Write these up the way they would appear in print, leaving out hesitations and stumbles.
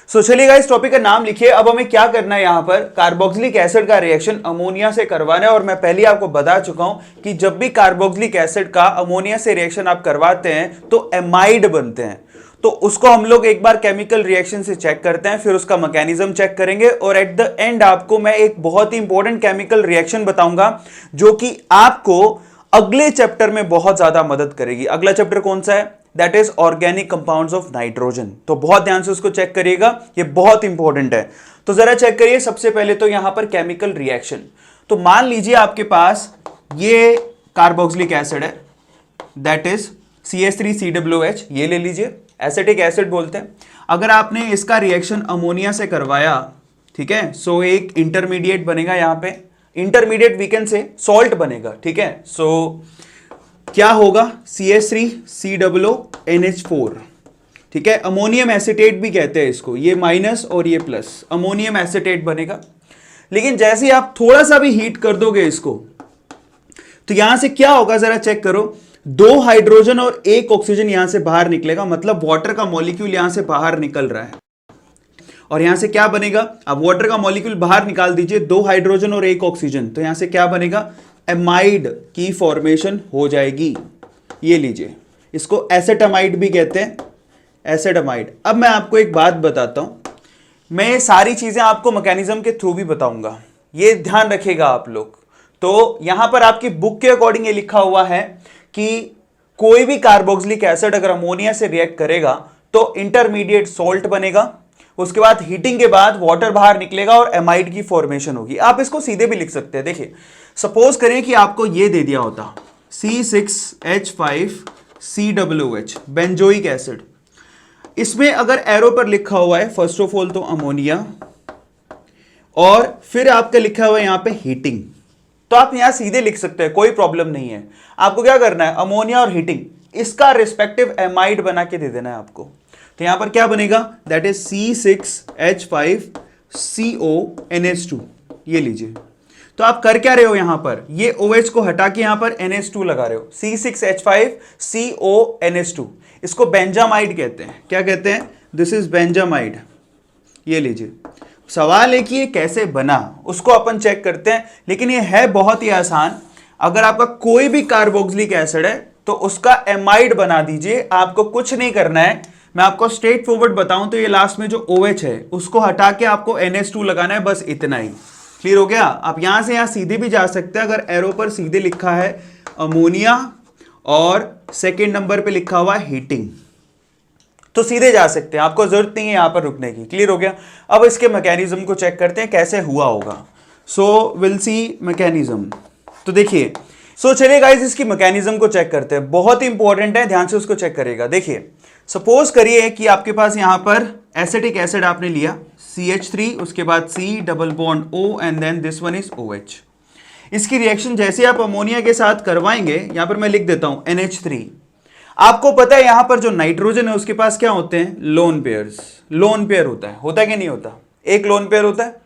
चलिए guys, topic का नाम लिखिए। अब हमें क्या करना है, यहाँ पर कार्बोक्सिलिक एसिड का रिएक्शन अमोनिया से करवाना है। और मैं पहले आपको बता चुका हूं कि जब भी कार्बोक्सिलिक एसिड का अमोनिया से रिएक्शन आप करवाते हैं तो एमाइड बनते हैं। तो उसको हम लोग एक बार केमिकल रिएक्शन से चेक करते हैं, फिर उसका मैकेनिज्म चेक करेंगे और एट द एंड आपको मैं एक बहुत ही इंपॉर्टेंट केमिकल रिएक्शन बताऊंगा जो कि आपको अगले चैप्टर में बहुत ज्यादा मदद करेगी। अगला चैप्टर कौन सा है? That is organic compounds of nitrogen. तो बहुत ध्यान से उसको चेक करिएगा, ये बहुत इंपॉर्टेंट है। तो जरा चेक करिए। सबसे पहले तो यहां पर केमिकल रिएक्शन, तो मान लीजिए आपके पास ये कार्बोक्सिलिक एसिड है, दैट इज CH3COOH, ये ले लीजिए, एसिटिक एसिड बोलते हैं। अगर आपने इसका रिएक्शन अमोनिया से करवाया, ठीक है, सो एक इंटरमीडिएट बनेगा, यहां पे intermediate we can say salt बनेगा, ठीक है। सो क्या होगा? CH3COONH4, ठीक है। अमोनियम एसिटेट भी कहते हैं इसको, ये माइनस और ये प्लस, अमोनियम एसिटेट बनेगा। लेकिन जैसे ही आप थोड़ा सा भी हीट कर दोगे इसको, तो यहां से क्या होगा जरा चेक करो। 2 हाइड्रोजन और 1 ऑक्सीजन यहां से बाहर निकलेगा, मतलब वाटर का मॉलिक्यूल यहां से बाहर निकल रहा है। और यहां से क्या बनेगा? अब वाटर का मॉलिक्यूल बाहर निकाल दीजिए, 2 हाइड्रोजन और 1 ऑक्सीजन, तो यहां से क्या बनेगा? एमाइड की फॉर्मेशन हो जाएगी। ये लीजिए, इसको एसेटामाइड भी कहते हैं, एसेटामाइड। अब मैं आपको एक बात बताता हूं, मैं ये सारी चीजें आपको मैकेनिज्म के थ्रू भी बताऊंगा, ये ध्यान रखिएगा आप लोग। तो यहां पर आपकी बुक के अकॉर्डिंग ये लिखा हुआ है कि कोई भी कार्बोक्सिलिक एसिड अगर अमोनिया से रिएक्ट करेगा तो इंटरमीडिएट सॉल्ट बनेगा, उसके बाद हीटिंग के बाद वाटर बाहर निकलेगा और एमाइड की फॉर्मेशन होगी। आप इसको सीधे भी लिख सकते हैं। देखिए, सपोज करें कि आपको ये दे दिया होता C6H5COOH, बेंजोइक एसिड। इसमें अगर एरो पर लिखा हुआ है फर्स्ट ऑफ ऑल तो अमोनिया, और फिर आपका लिखा हुआ है यहां पे हीटिंग, तो आप यहां सीधे लिख सकते हैं, कोई प्रॉब्लम नहीं है। आपको क्या करना है? अमोनिया और हीटिंग, इसका रिस्पेक्टिव एमाइड बना के दे देना है आपको। तो यहां पर क्या बनेगा? दैट इज C6H5CONH2, ये लीजिए। तो आप कर क्या रहे हो यहां पर? ये OH को हटा के यहां पर NH2 लगा रहे हो, C6H5CONH2। इसको बेंजामाइड कहते हैं। क्या कहते हैं? दिस इज बेंजामाइड, ये लीजिए। सवाल है कि ये कैसे बना, उसको अपन चेक करते हैं, लेकिन ये है बहुत ही आसान। अगर आपका कोई भी कार्बोक्सिलिक एसिड है तो उसका एमाइड बना दीजिए, आपको कुछ नहीं करना है। मैं आपको स्ट्रेट फॉरवर्ड बताऊं तो ये लास्ट में जो OH है उसको हटा के आपको NH2 लगाना है, बस इतना ही। क्लियर हो गया? आप यहां से यहां सीधे भी जा सकते हैं। अगर एरो पर सीधे लिखा है अमोनिया और सेकेंड नंबर पे लिखा हुआ है हीटिंग, तो सीधे जा सकते हैं, आपको जरूरत नहीं है यहां पर रुकने की। क्लियर हो गया? अब इसके मैकेनिज्म को चेक करते हैं कैसे हुआ होगा। So will see mechanism. तो देखिए, चलिए गाइस, इसकी मैकेनिज्म को चेक करते हैं, बहुत ही इंपॉर्टेंट है, ध्यान से उसको चेक करिएगा। देखिए, सपोज करिए कि आपके पास यहां पर एसिटिक एसिड आपने लिया, CH3, उसके बाद C double bond O and then this one is OH। इसकी रिएक्शन जैसे आप अमोनिया के साथ करवाएंगे, यहां पर मैं लिख देता हूं NH3। आपको पता है यहां पर जो नाइट्रोजन है उसके पास क्या होते हैं? Lone pairs. लोन पेयर होता है कि नहीं होता? एक लोन पेयर होता है।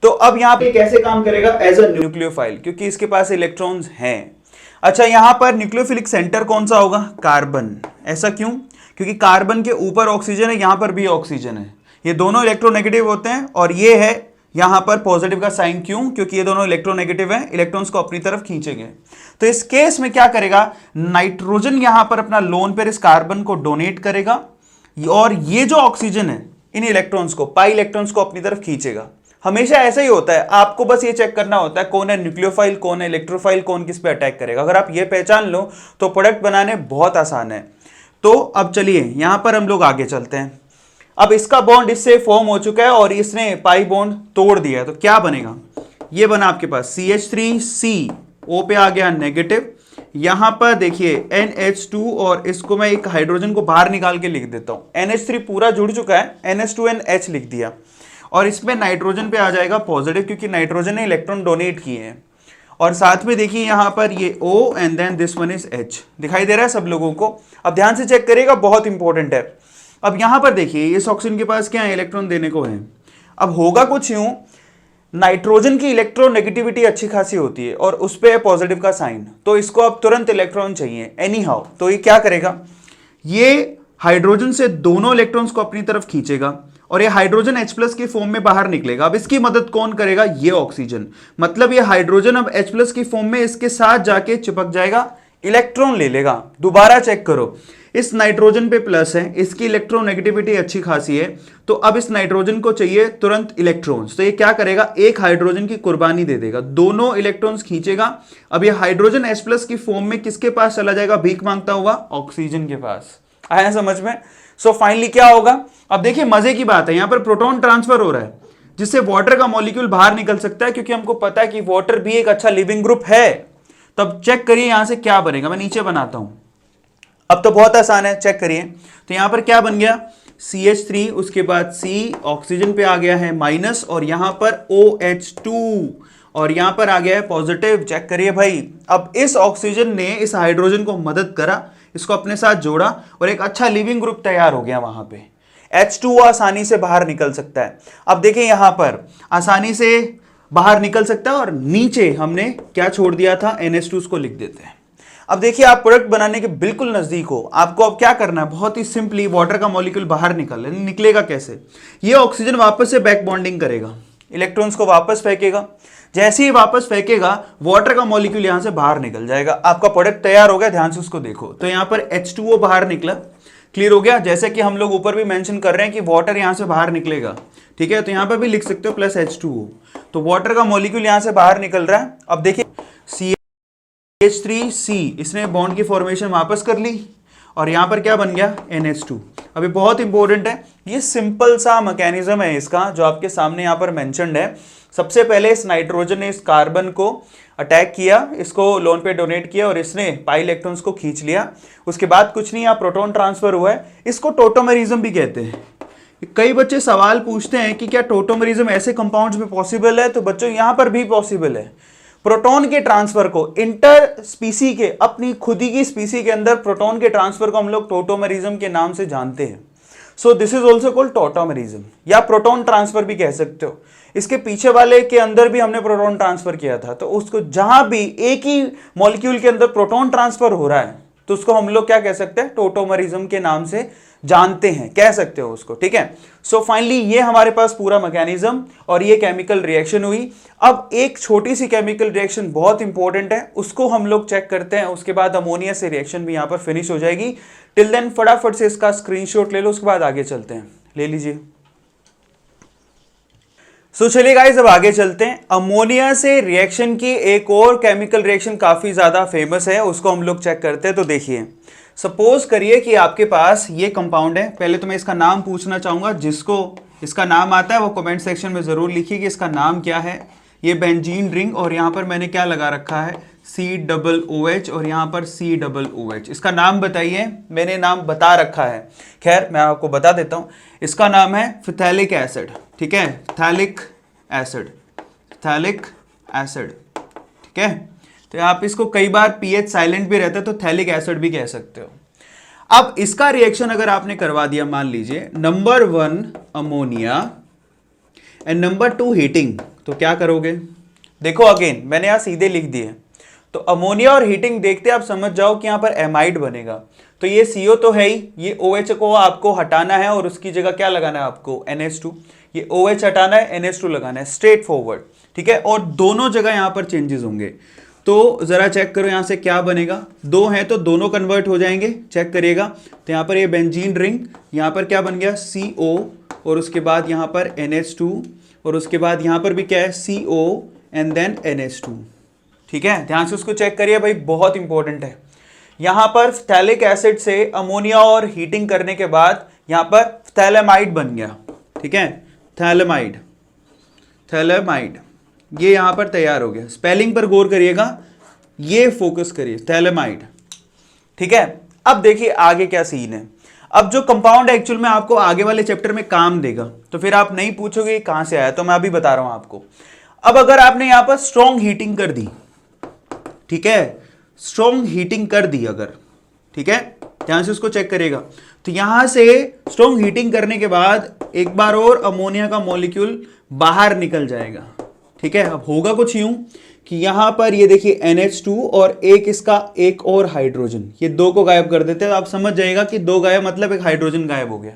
तो अब यहां पे कैसे काम करेगा? एज अ न्यूक्लियोफाइल, क्योंकि इसके पास इलेक्ट्रॉन्स हैं। अच्छा, यहां पर न्यूक्लियोफिलिक सेंटर कौन सा होगा? कार्बन। ऐसा क्यों? क्योंकि कार्बन के ऊपर ऑक्सीजन है, यहां पर भी ऑक्सीजन है, ये दोनों इलेक्ट्रोनेगेटिव होते हैं, और ये है यहां पर पॉजिटिव का साइन। क्यों? क्योंकि ये दोनों इलेक्ट्रोनेगेटिव हैं, इलेक्ट्रॉन्स को अपनी तरफ खींचेंगे। तो इस केस में क्या करेगा? नाइट्रोजन यहां पर अपना लोन पेयर इस कार्बन को डोनेट करेगा, और ये जो ऑक्सीजन है इन इलेक्ट्रॉन्स को, पाई इलेक्ट्रॉन्स को अपनी तरफ खींचेगा। हमेशा ऐसा ही होता है, आपको बस ये चेक करना होता है कौन है न्यूक्लियोफाइल, कौन है इलेक्ट्रोफाइल, कौन किस पे अटैक करेगा। अगर आप ये पहचान लो तो प्रोडक्ट बनाने बहुत आसान है। तो अब चलिए यहां पर हम लोग आगे चलते हैं। अब इसका बॉन्ड इससे फॉर्म हो चुका है और इसने पाई बॉन्ड तोड़ दिया है, तो क्या बनेगा? ये बना आपके पास CH3C, O पे आ गया नेगेटिव। यहां पर देखिए NH2, और इसको मैं एक हाइड्रोजन को बाहर निकाल के लिख देता हूं। NH3 पूरा जुड़ चुका है, NH2NH लिख दिया, और इसमें नाइट्रोजन पे आ जाएगा पॉजिटिव, क्योंकि नाइट्रोजन ने इलेक्ट्रॉन डोनेट किए हैं। और साथ में देखिए यहां पर ये O and then this one is H, दिखाई दे रहा है सब लोगों को? अब ध्यान से चेक करिएगा, बहुत इंपॉर्टेंट है। अब यहां पर देखिए इस ऑक्सीजन के पास क्या है? इलेक्ट्रॉन देने को है। अब होगा कुछ यूं, नाइट्रोजन की इलेक्ट्रोनेगेटिविटी अच्छी खासी होती है और उस पे पॉजिटिव का साइन, तो इसको अब तुरंत इलेक्ट्रॉन चाहिए एनी हाउ। तो ये क्या करेगा? ये हाइड्रोजन से दोनों इलेक्ट्रॉन्स को अपनी तरफ खींचेगा और ये हाइड्रोजन H+ की फॉर्म में बाहर निकलेगा। अब इसकी मदद कौन करेगा? ये ऑक्सीजन। मतलब ये हाइड्रोजन अब H+ की फॉर्म में इसके साथ जाके चिपक जाएगा, इलेक्ट्रॉन ले लेगा। दोबारा चेक करो, इस नाइट्रोजन पे प्लस है, इसकी इलेक्ट्रोनेगेटिविटी अच्छी खासी है, तो अब इस नाइट्रोजन को चाहिए तुरंत इलेक्ट्रॉन्स, तो ये क्या करेगा? एक हाइड्रोजन की कुर्बानी दे देगा, दोनों इलेक्ट्रॉन्स खींचेगा। अब ये हाइड्रोजन H+ की फॉर्म में किसके पास चला जाएगा भीख मांगता हुआ? ऑक्सीजन के पास। आया समझ में? सो फाइनली क्या होगा? अब देखिए मजे की बात है, यहां पर प्रोटॉन ट्रांसफर हो रहा है जिससे वाटर का मॉलिक्यूल बाहर निकल सकता है, क्योंकि हमको पता है कि वाटर भी एक अच्छा लिविंग ग्रुप है। तब चेक करिए यहां से क्या बनेगा, मैं नीचे बनाता हूं। अब तो बहुत आसान है, चेक करिए। तो यहां पर क्या बन गया? CH3, उसके बाद C, ऑक्सीजन पे आ गया है माइनस, और यहां पर OH2, और यहां पर आ गया है पॉजिटिव। चेक करिए भाई, अब इस ऑक्सीजन ने इस हाइड्रोजन को मदद करा, इसको अपने साथ जोड़ा, और एक अच्छा लिविंग ग्रुप तैयार हो गया। वहां पे H2 आसानी से बाहर निकल सकता है। अब देखिए यहां पर आसानी से बाहर निकल सकता है, और नीचे हमने क्या छोड़ दिया था? NH2, उसको लिख देते हैं। अब देखिए आप प्रोडक्ट बनाने के बिल्कुल नजदीक हो, आपको अब क्या करना है? बहुत ही सिंपली वाटर का मॉलिक्यूल बाहर निकलेगा कैसे? ये ऑक्सीजन वापस से बैक बॉन्डिंग करेगा, इलेक्ट्रॉन्स को वापस फेंकेगा। जैसे ही वापस फेंकेगा, वाटर का मॉलिक्यूल यहां से बाहर निकल जाएगा, आपका प्रोडक्ट तैयार हो गया। ध्यान से उसको देखो, तो यहां पर H2O बाहर निकला, क्लियर हो गया? जैसे कि हम लोग ऊपर भी मेंशन कर रहे हैं कि वाटर यहां से बाहर निकलेगा, ठीक है? तो यहां पर भी लिख सकते हो प्लस H2O, तो वाटर का मॉलिक्यूल यहां से बाहर निकल रहा है। अब देखिए CH3C, इसने बॉन्ड की फॉर्मेशन वापस कर ली, और यहां पर क्या बन गया? NH2। अभी बहुत इंपॉर्टेंट है, ये सिंपल सा मैकेनिज्म है इसका जो आपके सामने यहां पर मेंशन्ड है। सबसे पहले इस नाइट्रोजन ने इस कार्बन को अटैक किया, इसको लोन पे डोनेट किया, और इसने पाई इलेक्ट्रॉन्स को खींच लिया। उसके बाद कुछ नहीं, यहाँ प्रोटॉन ट्रांसफर हुआ है, इसको टोटोमेरिज्म भी कहते हैं। कई बच्चे सवाल पूछते हैं कि क्या टोटोमेरिज्म ऐसे कंपाउंड्स में पॉसिबल है? तो बच्चों यहां पर भी पॉसिबल है। प्रोटॉन के ट्रांसफर को, इंटर स्पीसी के, अपनी खुदी की स्पीसी के अंदर प्रोटॉन के ट्रांसफर को हम लोग टोटोमेरिज्म के नाम से जानते हैं। So this is also called tautomerism, या प्रोटॉन ट्रांसफर भी कह सकते हो। इसके पीछे वाले के अंदर भी हमने प्रोटॉन ट्रांसफर किया था, तो उसको जहां भी एक ही मॉलिक्यूल के अंदर प्रोटॉन ट्रांसफर हो रहा है, तो उसको हम लोग क्या कह सकते हैं? टोटोमेरिज्म के नाम से जानते हैं, कह सकते हो उसको, ठीक है? सो फाइनली ये हमारे पास पूरा मैकेनिज्म और ये केमिकल रिएक्शन हुई। अब एक छोटी सी केमिकल रिएक्शन बहुत इंपॉर्टेंट है, उसको हम लोग चेक करते हैं, उसके बाद अमोनिया से रिएक्शन भी यहां पर फिनिश हो जाएगी। टिल देन फटाफट से इसका स्क्रीनशॉट ले लो, उसके बाद आगे चलते हैं। ले लीजिए। सो चलिए गाइस, अब आगे चलते हैं। अमोनिया से रिएक्शन की एक और केमिकल रिएक्शन काफी ज्यादा फेमस है, उसको हम लोग चेक करते हैं। तो देखिए, सपोज करिए कि आपके पास ये कंपाउंड है। पहले तो मैं इसका नाम पूछना चाहूंगा, जिसको इसका नाम आता है वो कमेंट सेक्शन में जरूर लिखिए कि इसका नाम क्या है। ये बेंजीन रिंग, और यहाँ पर मैंने क्या लगा रखा है? COOH, और यहाँ पर COOH। इसका नाम बताइए। मैंने नाम बता रखा है, खैर मैं आपको बता देता हूँ। इसका नाम है फिथैलिक एसिड, ठीक है? थैलिक एसिड, थैलिक एसिड, ठीक है? तो आप इसको कई बार pH साइलेंट भी रहता है, तो थैलिक एसिड भी कह सकते हो। अब इसका रिएक्शन अगर आपने करवा दिया, मान लीजिए number 1 ammonia and number 2 heating, तो क्या करोगे? देखो अगेन मैंने यहां सीधे लिख दिए, तो अमोनिया और हीटिंग देखते आप समझ जाओ कि यहां पर एमाइड बनेगा। तो ये CO तो है ही, ये OH को आपको हटाना है और उसकी जगह क्या लगाना है आपको? NH2। ये OH हटाना है, NH2 लगाना है, स्ट्रेट फॉरवर्ड, ठीक है? और दोनों जगह यहां पर चेंजेस होंगे। तो जरा चेक करो यहां से क्या बनेगा। 2 हैं तो दोनों कन्वर्ट हो जाएंगे, चेक करिएगा। तो यहां पर ये बेंजीन रिंग, यहां पर क्या बन गया? CO, और उसके बाद यहां पर NH2, और उसके बाद यहां पर भी क्या है? CO एंड देन NH2, ठीक है? ध्यान से उसको चेक करिए भाई, बहुत इंपॉर्टेंट है। यहां पर फिथैलिक एसिड से अमोनिया और हीटिंग करने के बाद यहां पर फिथैलेमाइड बन गया, ठीक है? थैलेमाइड, थैलेमाइड, ये यहां पर तैयार हो गया। स्पेलिंग पर गौर करिएगा, ये फोकस करिए, थैलेमाइड, ठीक है? अब देखिए आगे क्या सीन है। अब जो कंपाउंड एक्चुअल में आपको आगे वाले चैप्टर में काम देगा, तो फिर आप नहीं पूछोगे कहां से आया, तो मैं अभी बता रहा हूं आपको। अब अगर आपने यहां पर स्ट्रॉन्ग हीटिंग कर दी, ठीक है? स्ट्रॉन्ग हीटिंग कर दी अगर, ठीक है? ध्यान से उसको चेक करेगा। तो यहां से स्ट्रॉन्ग हीटिंग करने के बाद एक बार और अमोनिया का मॉलिक्यूल बाहर निकल जाएगा, ठीक है? अब होगा कुछ यूं कि यहां पर ये देखिए NH2 और एक इसका एक और हाइड्रोजन, ये 2 को गायब कर देते हैं। तो आप समझ जाएगा कि 2 गायब मतलब एक हाइड्रोजन गायब हो गया।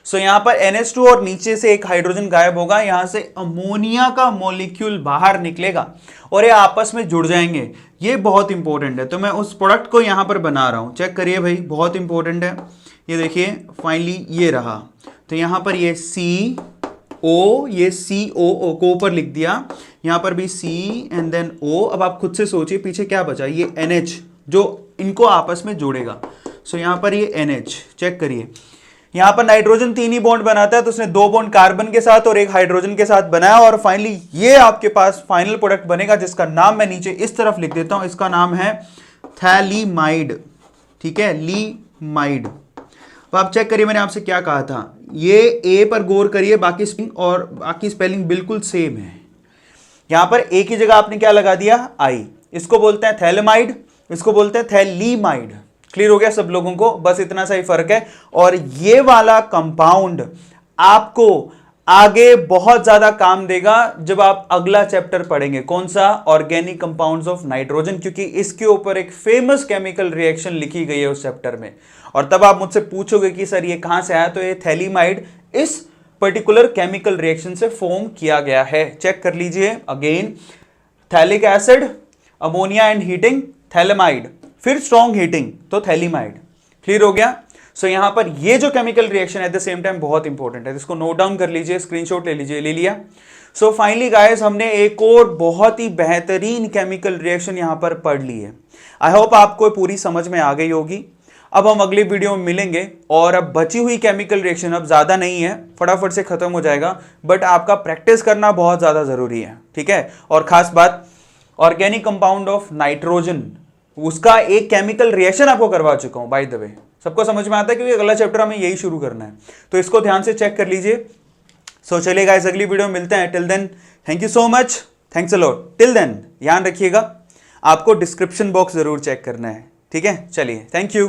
सो यहां पर NH2 और नीचे से एक हाइड्रोजन गायब होगा, यहां से अमोनिया का मॉलिक्यूल बाहर निकलेगा और ये आपस में जुड़ जाएंगे। ये बहुत इंपॉर्टेंट है, तो मैं उस प्रोडक्ट को यहां पर बना रहा हूं, चेक करिए भाई, बहुत इंपॉर्टेंट है। ये देखिए फाइनली ये रहा, तो यहां पर ये CO, ये CO को ऊपर लिख दिया, यहां पर भी C एंड देन O। अब आप खुद से सोचिए पीछे क्या बचा, ये NH जो इनको आपस में जोड़ेगा। सो यहां पर ये NH, चेक करिए यहां पर नाइट्रोजन 3 ही बॉन्ड बनाता है, तो उसने 2 बॉन्ड कार्बन के साथ और 1 हाइड्रोजन के साथ बनाया, और फाइनली ये आपके पास फाइनल प्रोडक्ट बनेगा जिसका नाम मैं नीचे इस तरफ लिख देता हूं, इसका नाम है थैलीमाइड। ठीक है, लीमाइड। तो आप चेक करिए मैंने आपसे क्या कहा था, ये ए पर गौर करिए, बाकी स्पेलिंग और बाकी स्पेलिंग बिल्कुल सेम है। यहां पर एक ही जगह आपने क्या लगा दिया, आई। इसको बोलते हैं थैलेमाइड, इसको बोलते हैं थैलीमाइड। क्लियर हो गया सब लोगों को, बस इतना सा ही फर्क है। और ये वाला कंपाउंड आपको आगे बहुत ज्यादा काम देगा जब आप अगला चैप्टर पढ़ेंगे, कौन सा, ऑर्गेनिक कंपाउंड्स ऑफ नाइट्रोजन, क्योंकि इसके ऊपर एक फेमस केमिकल रिएक्शन लिखी गई है उस चैप्टर में। और तब आप मुझसे पूछोगे कि सर ये कहां से आया, तो ये थैलीमाइड इस पर्टिकुलर केमिकल रिएक्शन से फॉर्म किया गया है। चेक कर लीजिए again, phthalic acid, ammonia and heating, phthalimide, फिर स्ट्रॉन्ग हीटिंग तो थैलीमाइड। क्लियर हो गया। सो यहां पर ये जो chemical reaction at the same time बहुत इंपॉर्टेंट है, इसको नोट डाउन कर लीजिए, स्क्रीनशॉट ले लीजिए, ले लिया। सो फाइनली गाइस हमने एक और बहुत ही बेहतरीन केमिकल रिएक्शन यहां पर पढ़ ली है। आई होप आपको पूरी समझ में आ गई होगी। अब हम अगले वीडियो में मिलेंगे और अब बची हुई केमिकल रिएक्शन अब ज्यादा नहीं है, फटाफट से खत्म हो जाएगा, बट आपका प्रैक्टिस करना बहुत ज्यादा जरूरी है। ठीक है, और खास बात ऑर्गेनिक कंपाउंड ऑफ नाइट्रोजन, उसका एक केमिकल रिएक्शन आपको करवा चुका हूं बाय द वे। सबको समझ में आता है क्योंकि अगला चैप्टर हमें यही शुरू करना है, तो इसको ध्यान से चेक कर लीजिए। सो चलिए गाइस अगली वीडियो में मिलते हैं। Till then thank you so much, thanks a lot. Till then ध्यान रखिएगा, आपको डिस्क्रिप्शन बॉक्स जरूर चेक करना है। ठीक है, चलिए, थैंक यू।